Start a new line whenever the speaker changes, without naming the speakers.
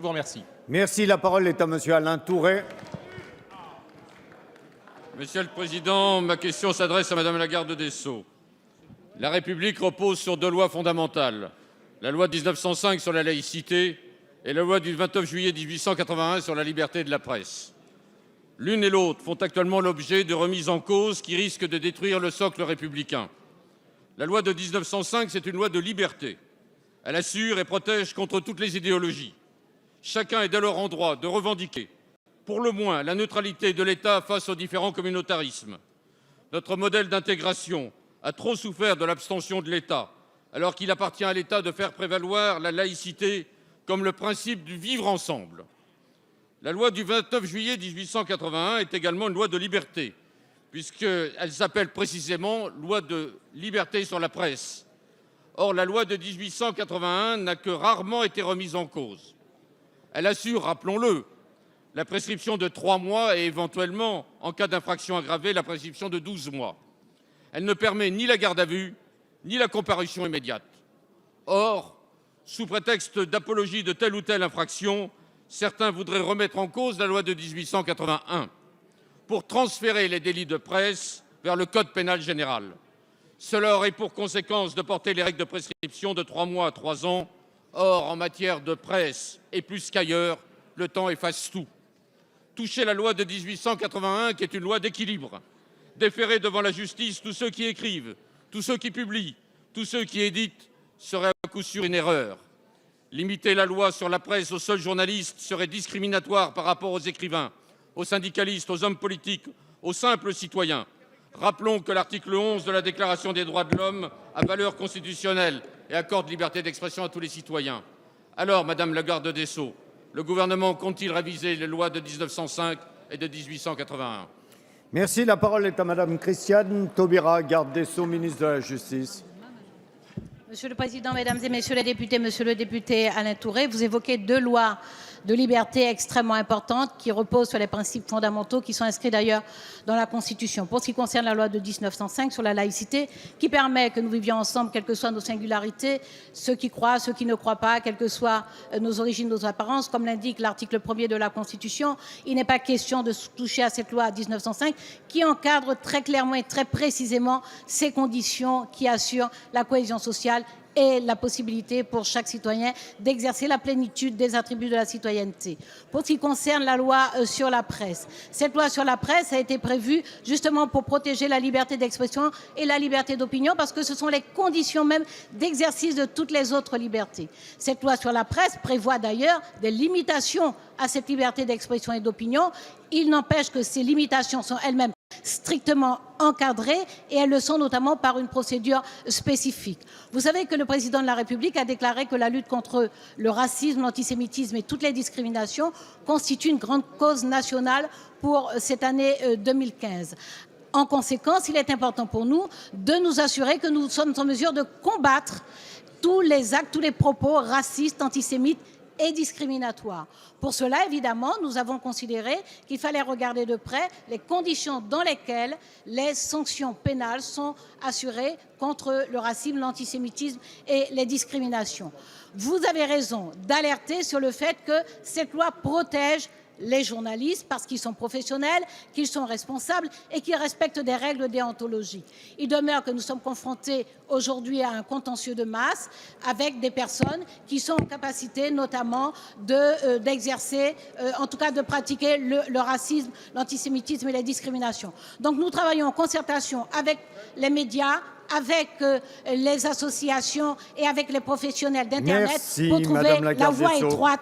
Je vous remercie.
Merci. La parole est à monsieur Alain Tourret.
Monsieur le Président, ma question s'adresse à Madame la garde des Sceaux. La République repose sur deux lois fondamentales, la loi de 1905 sur la laïcité et la loi du 29 juillet 1881 sur la liberté de la presse. L'une et l'autre font actuellement l'objet de remises en cause qui risquent de détruire le socle républicain. La loi de 1905, c'est une loi de liberté. Elle assure et protège contre toutes les idéologies. Chacun est dès lors en droit de revendiquer, pour le moins, la neutralité de l'État face aux différents communautarismes. Notre modèle d'intégration a trop souffert de l'abstention de l'État, alors qu'il appartient à l'État de faire prévaloir la laïcité comme le principe du vivre ensemble. La loi du 29 juillet 1881 est également une loi de liberté, puisqu'elle s'appelle précisément loi de liberté sur la presse. Or, la loi de 1881 n'a que rarement été remise en cause. Elle assure, rappelons-le, la prescription de 3 mois et éventuellement, en cas d'infraction aggravée, la prescription de 12 mois. Elle ne permet ni la garde à vue, ni la comparution immédiate. Or, sous prétexte d'apologie de telle ou telle infraction, certains voudraient remettre en cause la loi de 1881 pour transférer les délits de presse vers le code pénal général. Cela aurait pour conséquence de porter les règles de prescription de 3 mois à 3 ans. Or, en matière de presse, et plus qu'ailleurs, le temps efface tout. Toucher la loi de 1881, qui est une loi d'équilibre, déférer devant la justice tous ceux qui écrivent, tous ceux qui publient, tous ceux qui éditent, serait à coup sûr une erreur. Limiter la loi sur la presse aux seuls journalistes serait discriminatoire par rapport aux écrivains, aux syndicalistes, aux hommes politiques, aux simples citoyens. Rappelons que l'article 11 de la Déclaration des droits de l'homme a valeur constitutionnelle et accorde liberté d'expression à tous les citoyens. Alors, Madame la garde des Sceaux, le gouvernement compte-t-il réviser les lois de 1905 et de 1881 ?
Merci. La parole est à madame Christiane Taubira, garde des Sceaux, ministre de la Justice.
Monsieur le Président, Mesdames et Messieurs les députés, Monsieur le député Alain Tourret, vous évoquez deux lois de liberté extrêmement importantes qui reposent sur les principes fondamentaux qui sont inscrits d'ailleurs dans la Constitution. Pour ce qui concerne la loi de 1905 sur la laïcité, qui permet que nous vivions ensemble, quelles que soient nos singularités, ceux qui croient, ceux qui ne croient pas, quelles que soient nos origines, nos apparences, comme l'indique l'article 1er de la Constitution, il n'est pas question de toucher à cette loi de 1905 qui encadre très clairement et très précisément ces conditions qui assurent la cohésion sociale et la possibilité pour chaque citoyen d'exercer la plénitude des attributs de la citoyenneté. Pour ce qui concerne la loi sur la presse, cette loi sur la presse a été prévue justement pour protéger la liberté d'expression et la liberté d'opinion parce que ce sont les conditions même d'exercice de toutes les autres libertés. Cette loi sur la presse prévoit d'ailleurs des limitations à cette liberté d'expression et d'opinion. Il n'empêche que ces limitations sont elles-mêmes strictement encadrées et elles le sont notamment par une procédure spécifique. Vous savez que le président de la République a déclaré que la lutte contre le racisme, l'antisémitisme et toutes les discriminations constitue une grande cause nationale pour cette année 2015. En conséquence, il est important pour nous de nous assurer que nous sommes en mesure de combattre tous les actes, tous les propos racistes, antisémites et discriminatoire. Pour cela, évidemment, nous avons considéré qu'il fallait regarder de près les conditions dans lesquelles les sanctions pénales sont assurées contre le racisme, l'antisémitisme et les discriminations. Vous avez raison d'alerter sur le fait que cette loi protège les journalistes parce qu'ils sont professionnels, qu'ils sont responsables et qu'ils respectent des règles déontologiques. Il demeure que nous sommes confrontés aujourd'hui à un contentieux de masse avec des personnes qui sont en capacité notamment d'exercer, en tout cas de pratiquer le racisme, l'antisémitisme et les discriminations. Donc nous travaillons en concertation avec les médias, avec les associations et avec les professionnels d'Internet pour trouver la voie étroite